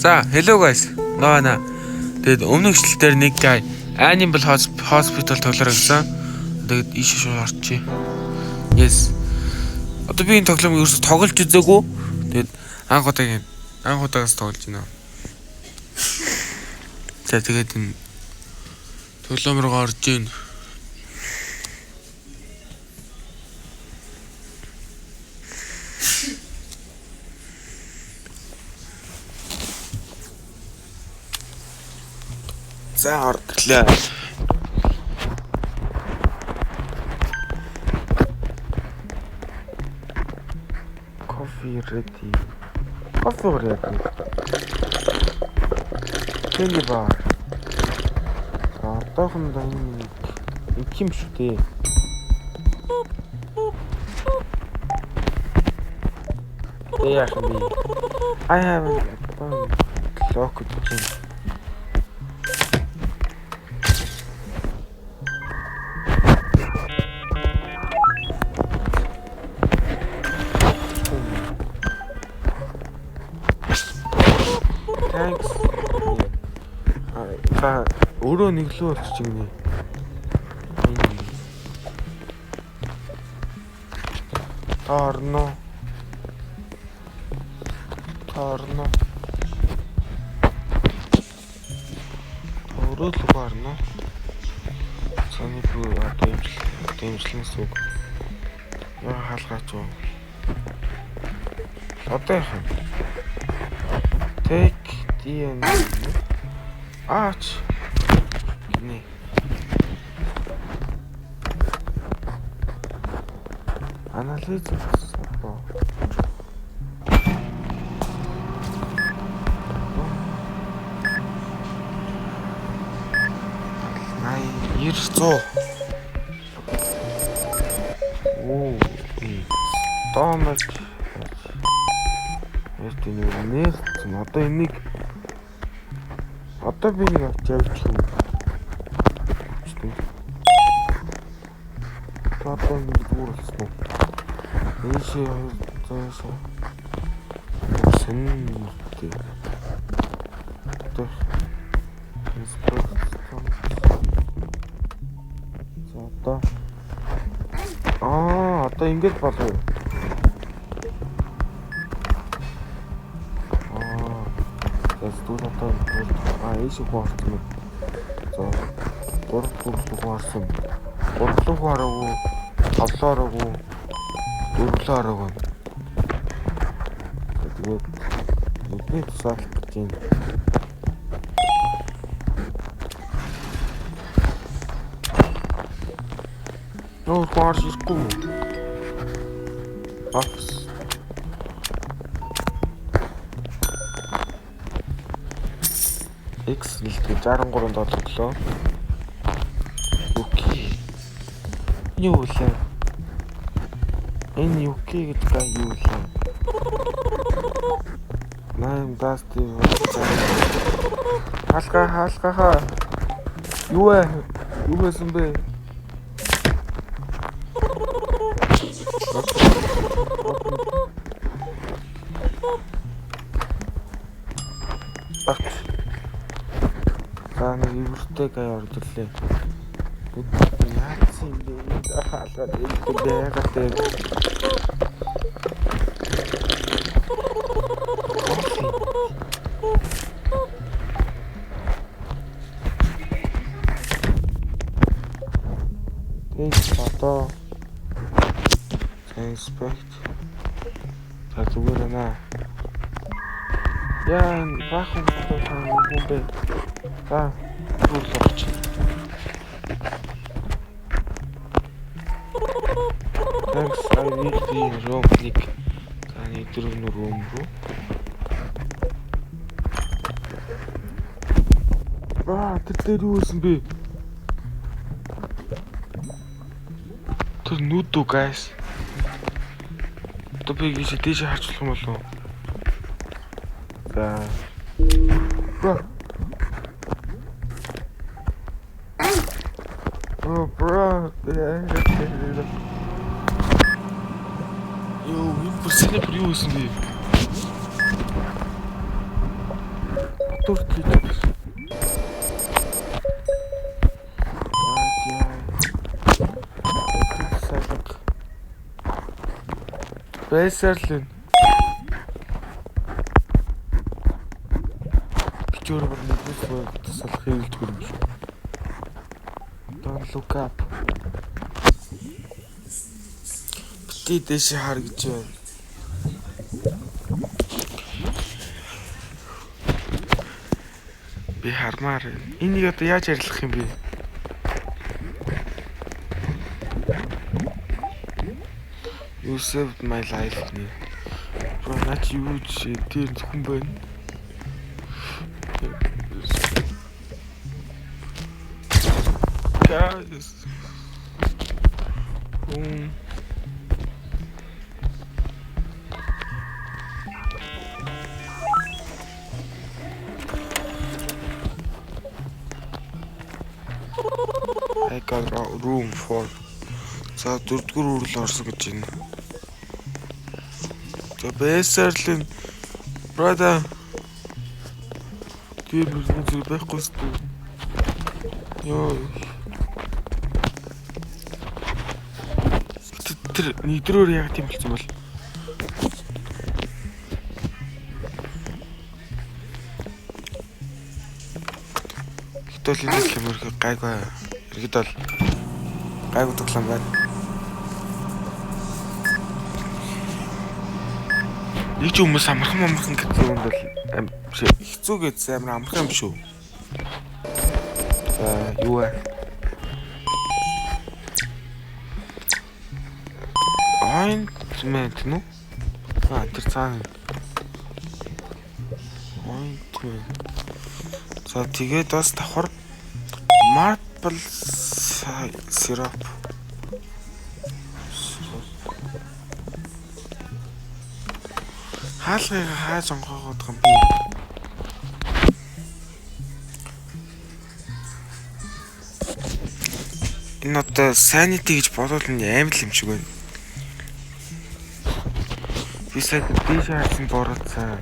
За, hello guys. Наа. Тэгээд өмнөх ишлэлээр нэг guy Animal Hospital тоглоорой гэсэн. Тэгээд ийш шууд орчих. Yes. Одоо би энэ тоглоомыг ерөөсө тоглож үзээгүй. Тэгээд анх удаагаас тоглож байна. За тэгээд энэ тоглоом руу орж ийн. За ордлоо. Coffee ready. Candy bar. Одоохондоо энэ юм шүү дээ. Яахан би. I haven't locked it. Thanks. Өөрөө нэглүү болчих гинэ. Торно. Өөрөө л гарна. Цааны бүр дэмжлэн сүг. Яа хаалгаач уу. Одоо яах вэ? Take DNA. Аач. Гинэ. Анализ хийх. Най 900. Оо. Томас. Нэр одоо энийг одоо би нэг авч явчих юм. Одоо нэг дүүрлсэн. Ийшээ зөөсөө. Сэнтэй. Одоо ингэж болов. Ийшээ хуурсан. За. Гурван хараагүй, тавлаараагүй, дөрвлаараагүй. Тэгээд бидний тусаалт гэж юм. Нөө хаарч ирэхгүй. Афс. X нэлээд 63 долларлоо. Окей. Юу вэ? Энэ окей гэдэг юу вэ? Найм дасти. Халка. Юу вэ? Юу байсан бэ? Нэг ивэртэй гай ордлээ. Яац юм бэ? Хаалгаад байгатай. Фото. Inspect. Зүгээр наа. Яа, бахан юм бэ? За, бүгд Thanks, I will be wrong click. Таны дөрөв room руу. Тэр юу байсан бэ? Тэр нүдүү guys. Одоо би ийш дээш харчлах юм болов. За. Oh bro. Yo, энэ бүр юу гэсэн бэ? Гадуур тийж. Бэсэрлэн. Бичвэр бүрний тусалах хэрэгэлдэг юм шүү. Don't look up. Бити дэше хар гэж байна. Би хармаар. Энийг одоо яаж арилгах юм бэ? You saved my life. Бро наач юу ч тийм зөвхөн байна. Guys. I got room for. За дөрөвдүгээр үрэл орсон гэж байна. За бэсэрлэн брада. Тэр бүлгийн зүйл байхгүй шүү. Йоо. Тэр нийтрээр яг тийм болсон бол. Гэтэл энэ хэмэрх гайгүй. Иргэд бол гайгүй тоглоом байна. Нэг ч хүмүүс амархан гэсэн юм бол хэцүү гэж амар амархан юм шүү. За юу вэ? Ointment нү? Тэр цаана. Ointment. За тэгээд бас давхар maple syrup. Хаалгыг хааж онгоогоод юм би. Энэ одоо sanity гэж бодвол амар л юм шиг байна. Би сая дээш харсан борооцаа.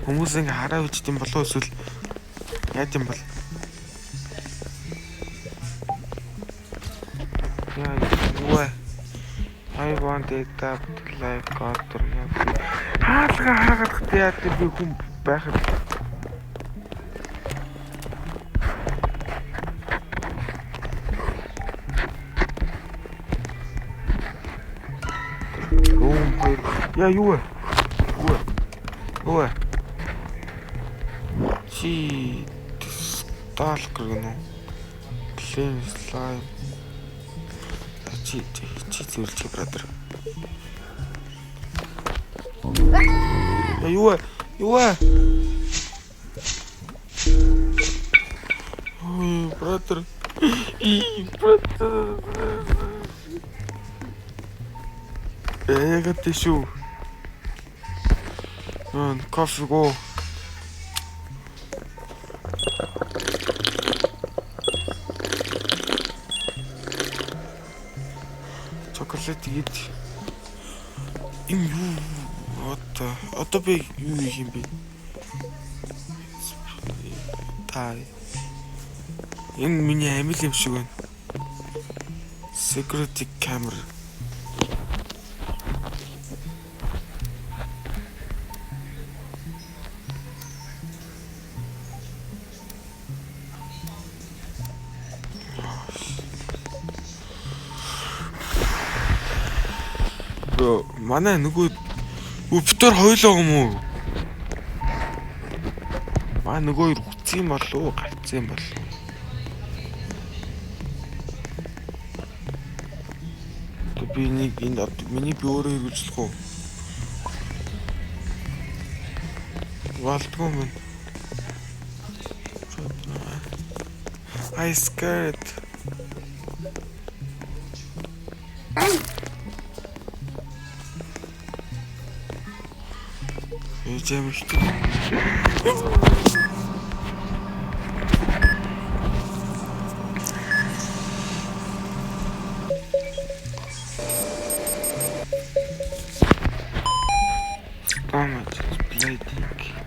Хүмүүс ингэ хараа үжид юм болов эсвэл яа юм бол. Яа. I want it up like God. Хаалга хаагаад яа би хүн байхад. Я юу вэ? Ой. Чи сталкер гэнэ. Clean slime. Чи зөвлөж братер. Я юу вэ? Ой, братер. Братер. Яг тийшүү. Кофе го. Чоколад гээд. Энэ юу? Одоо би юу юм бэ? Тай. Энэ миний амил юм шиг байна. Security camera. Манай нөгөө өвтөр хойлоо юм уу? Маа нөгөө хүцсэн болов уу? Гацсан болов уу? Би нэг энэ миний би өөрөө хэрэгжлэх үү? Валтгүй мэн. I scared. Ээжэм ихтэй. Damage plating.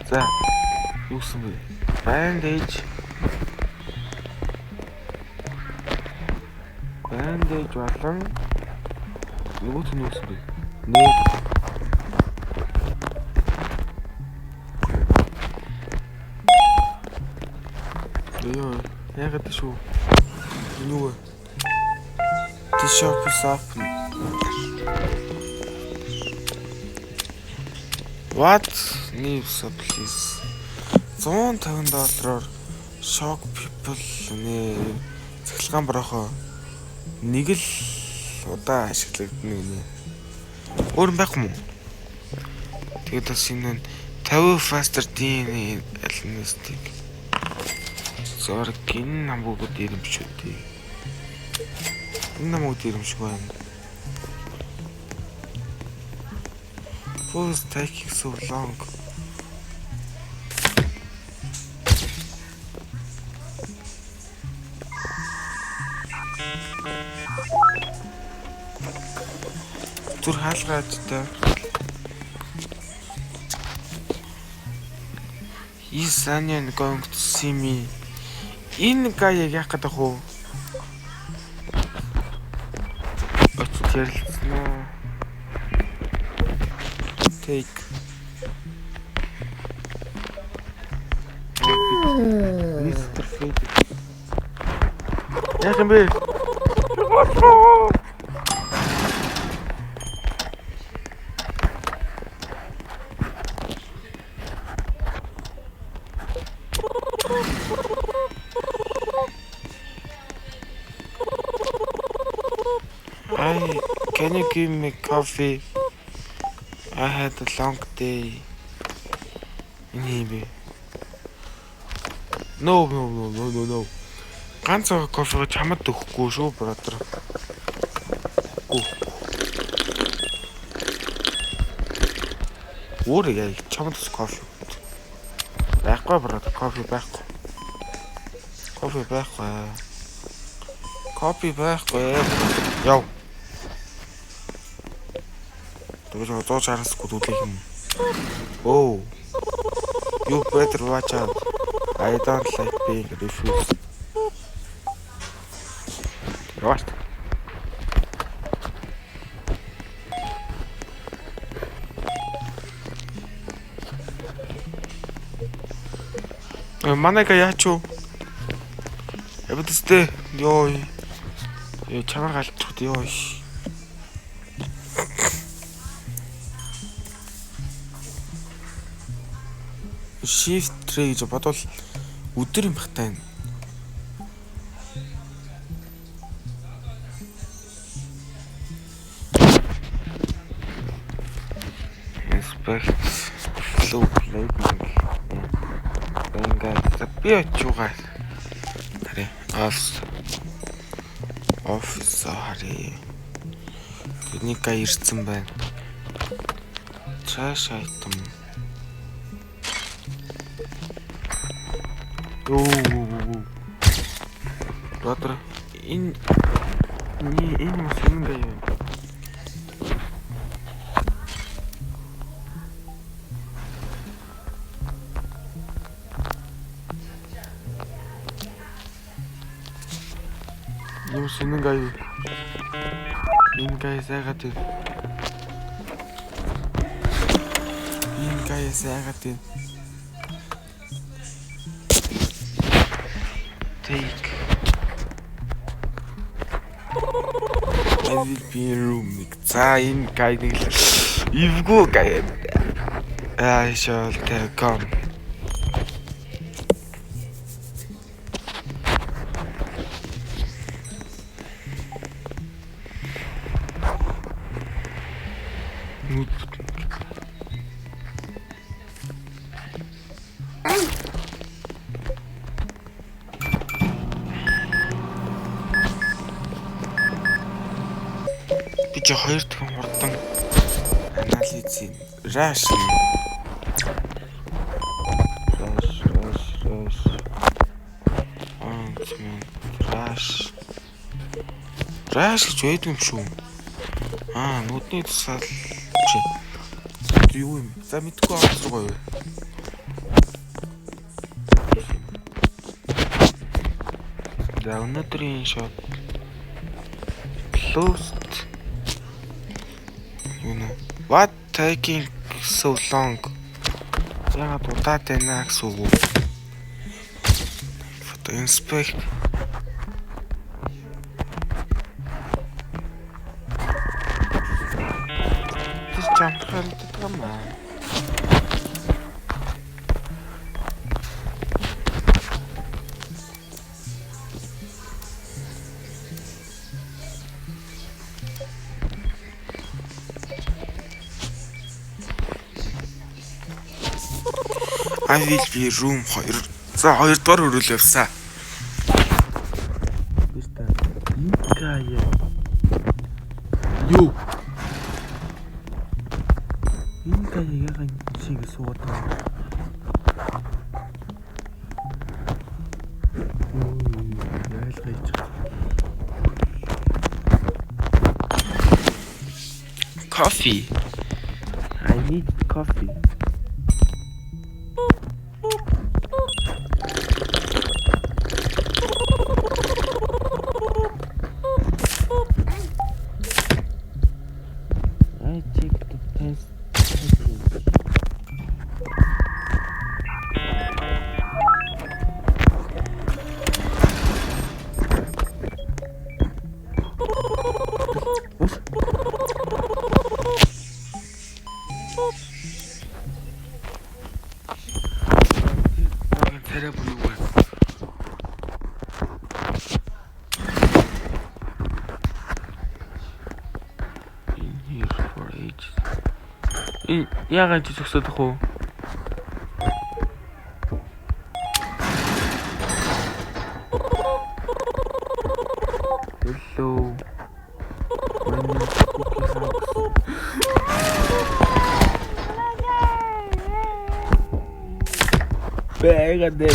За. Юу гэсэн бэ? Bandage. Bandage болон нөгөөт нь юу гэсэн бэ? Нэг Ёо, яагаад шүү? Юу вэ? The shop is open. What? News please. $150 shock people нэ цахилгаан брохоо нэг л удаа ашиглагдана гинэ. Өөр юм байхгүй мó? Тэгээд бас энэ 50 faster DNA alnistic. Зорг энэ намбууд ирэм биш үү тий. Энэ намбууд ирэм шиг байна. Who's taking so long? Зүр хаалгаад та. Is Onion going to see me? Энэ гаяг яах гэдэг вэ? Очтерлцэн үү? Take. Mr. Fate. Яах юм бэ? Can you give me coffee? I had a long day. Maybe. No. Ганц кофе чамд өгөхгүй шүү, brother. Өөр яа, чамд кофе. Байхгүй brother, кофе байхгүй. Кофе байхгүй. Яв. Тэгэж 160-аас гүдүүлэх юм. Oh. You better watch out. I don't like being refused. What? Манайка яачуу? Эвдэстэй. Ёо. Чамаар галчууд ёо. Shift 3 гэж бодвол өдөр юм бахтай. Inspect flow label. Ингээд би очуугаа. Харин office хари. Тэнийг ирсэн байна. Trash item. Brother, энэ мас юм гээ юу? Юм шинэн гээ юу? Энэ гээ сайгаад ир. Энэ гээ сайгаад ир. Take. I will be in room. За энэ гайдыг эвгүй гай. I shall come. Чи хоёр дахин хурдан анализийн rush. Rush гэж байдаг юм шүү. Нүдний тусаал чи. Юу юм? За мэдгүй авах руу гоё. За өнөөдрийн шот closed. What taking so long? Яагаад удаад байна гэсэн үг. Photo inspect. This jump хэлдэг юм аа. I will be room 2. За 2 дугаар хөрөл явсаа. Инкая. Юу? Инкая ягаан шиг суугаад байна. Ялгаач. Coffee. I need coffee. Яагаад ч зогсоодох уу? Hello. Pega-te.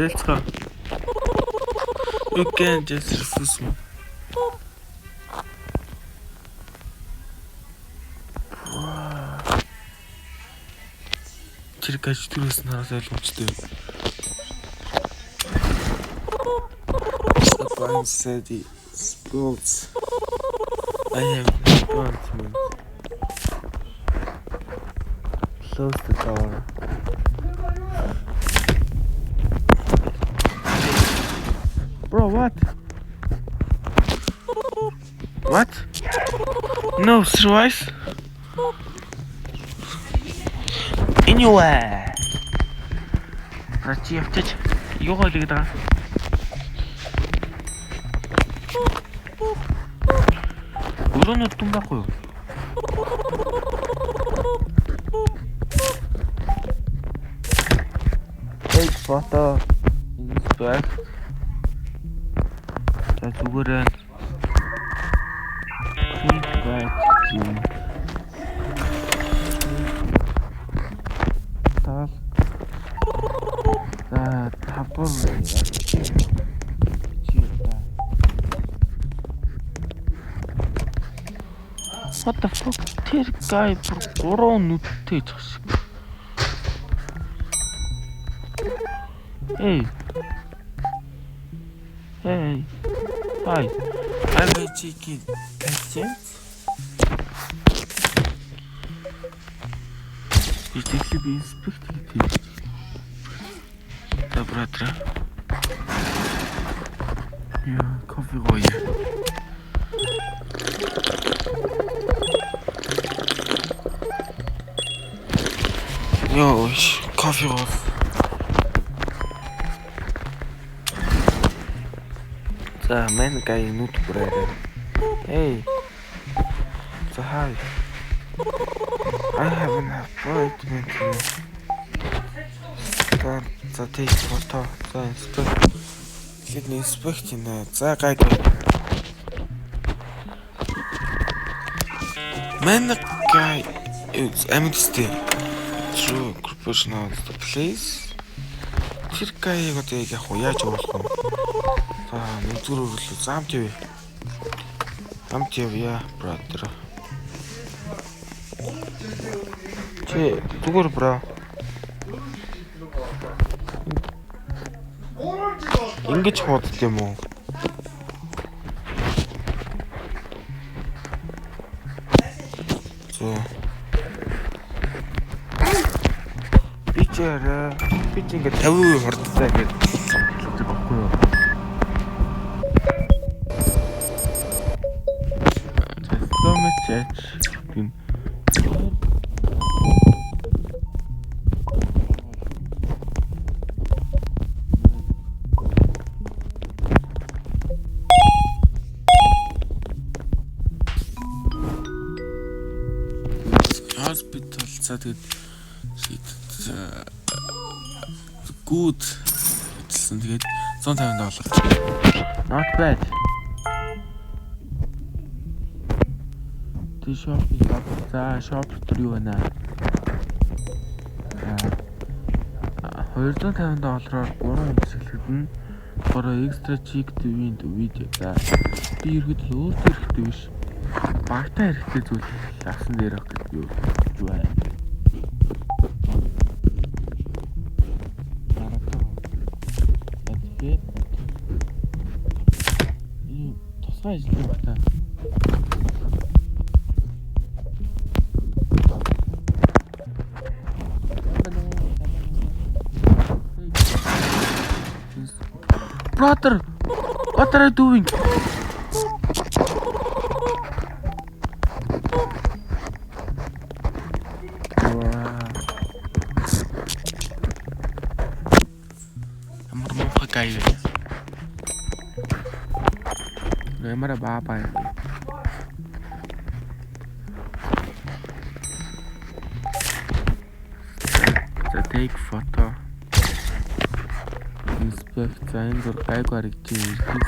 Зэлцгаа. You can't just refuse me. Тэр гаж түрээс нараас ойлгомжтой. Fine said he sports. I have appointment. Close the door. Bro, what? What? No surprise? Anyway. Рачи явчих. Юу хойлог даа. Өрөөнөд тун байхгүй юу? Take photo. Inspect. За зүгээрээ feedback юм. Тал. За табар. What the fuck? Тэр guy буруу нүдтэй ч шиг. Hey. Hey. Hi. I'm a chicken. Patience. You should be inspecting it. Добра. Yeah, coffee roy. Yo, coffee roll. The main guy not brother. Hey. So hi. I have an appointment here. Start the take photo. The inspect. Let me inspect in the gag. Man guy is amnesty. True proportional to place. Тэр гай одоо яг яаж уулах вэ? За нэгдүгээр өглөө зам тв. Зам тв яа brother. Чи зүгээр бро. Ингэж хуудд юм уу? Би ч ингээд 50% хурдтай гэж хэлдэг байхгүй юу? So much тийм. Hospital за тэгээд good гэсэн тэгээд $150. Not bad. Тэ shopping за shop дээр юу байна? $250-оор 3 хэсэглэгдэн. Бороо extra check to win видео. За би ерөөдөө өөртөө хэрэгтэй биш. Багтаа хэрэгтэй зүйл авсан дээр авах гэдэг юу вэ? Тусгай ажиллах байна. Brother, what are you doing? Ямар муухай гай вэ? Ямар баабай. За take photo. Inspect зайн зур гайг харагдчих юм.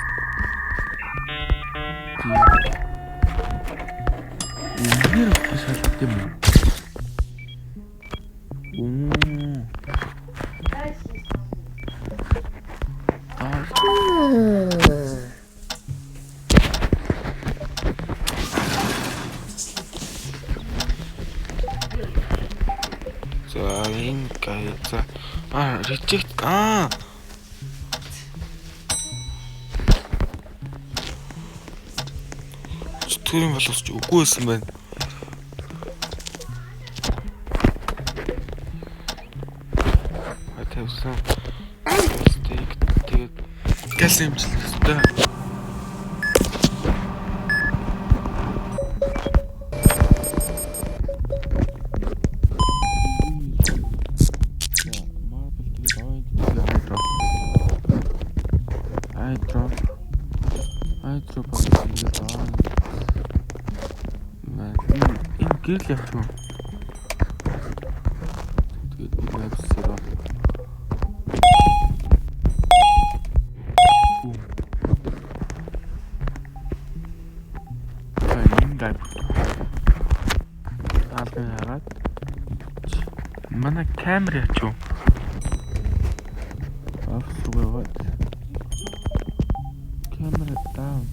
Эндэр шалт юм уу? За энэ гай за reject Төрийн боловч үгүй байсан байна. Тавьсан. Тэгээд газ хэмжлэх хэрэгтэй. Гэрэл явах юм. Тэгээд вебсайт Mana камер ячуу. Авсуугаад. Камера down.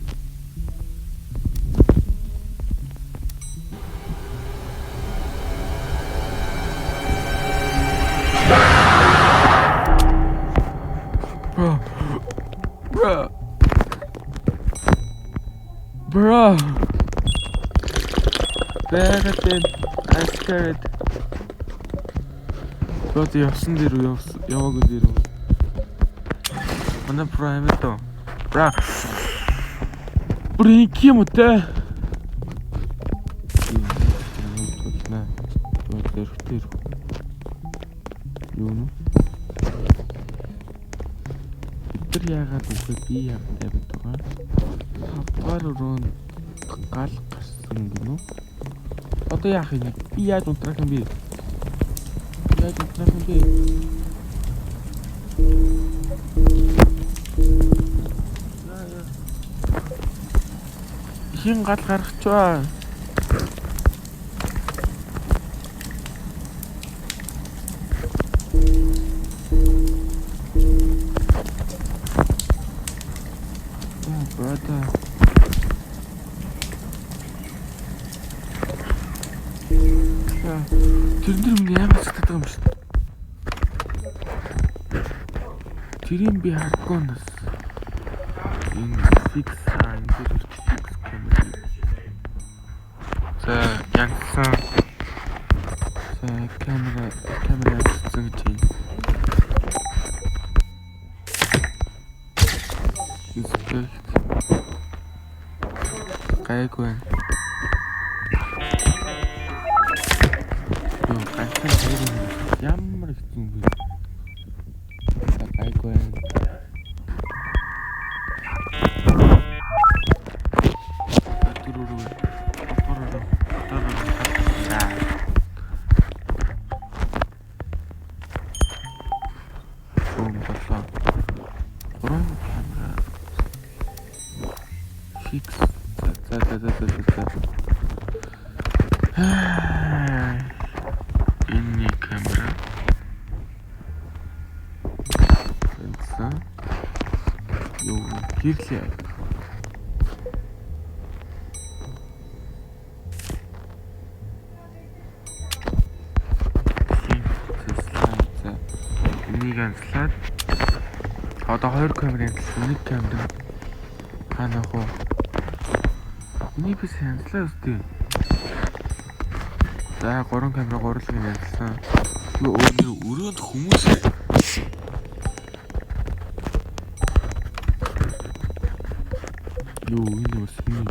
Bro. Бэгэт I scared. Бод явсан дээр яваагүй дээр. Манай праймер то. Бра. Бүрийн юм уу те? Юу нэ? Тэр яагаад үгүй би яагаад тавьд байгаа? Тавгаар өрөө гал гарсан гинөө. Одоо яах юм? Би яаж унтрах юм бэ? Яаж унтрах юм бэ? Хин гал гаргачваа. brother. Тэр миний амар сэтгэдэг юм шүү. Тэрийг би хардгүй нас. Энэ fix энэ дээр fix камера. За янсан. За камера гэсэн чинь. Инспект. Гайгүй. Ямар их юм бэ? Гайгүй. Энэ камера. Энэсэн. Юу гэрлээ. Энийг анслаад одоо 2 камерын нэг камер хаана хоо. Энийг би анслаа үстэй. За 3 камера гурлыг анслаа. Өрөөнд хүмүүс юу энэ үсний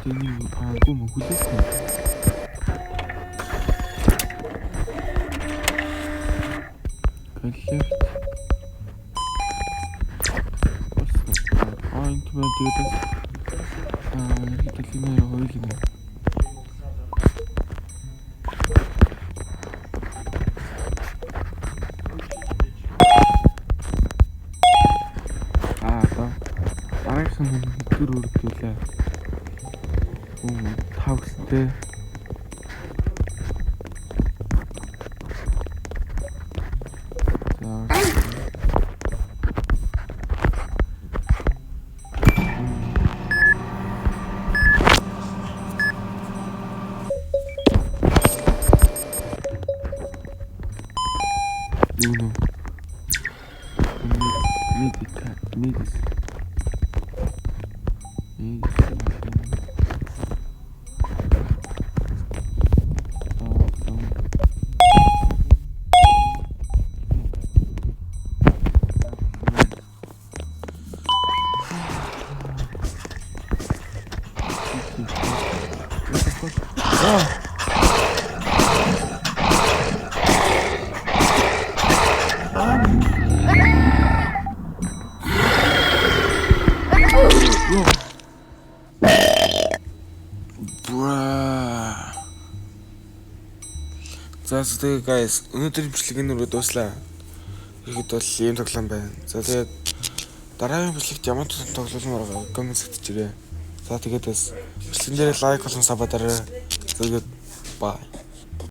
ini aku mau kulit. Kaleft. Ini cuma dia tu. Kita sini ada hoi sini. Tahu. Tarik sama turun kita. Тавстай. Uno. Medis. За тэгээ guys, өнөөдрийн бичлэгийн нүрээ дуслаа. Ихэд бол ийм тоглоом байна. За тэгээд дараагийн бичлэгт ямар тоглоомор байгаа коммент sektorчээрээ. За тэгээд бас бичлэгэн дээр лайк болон саб дараарай. Тэгээд bye.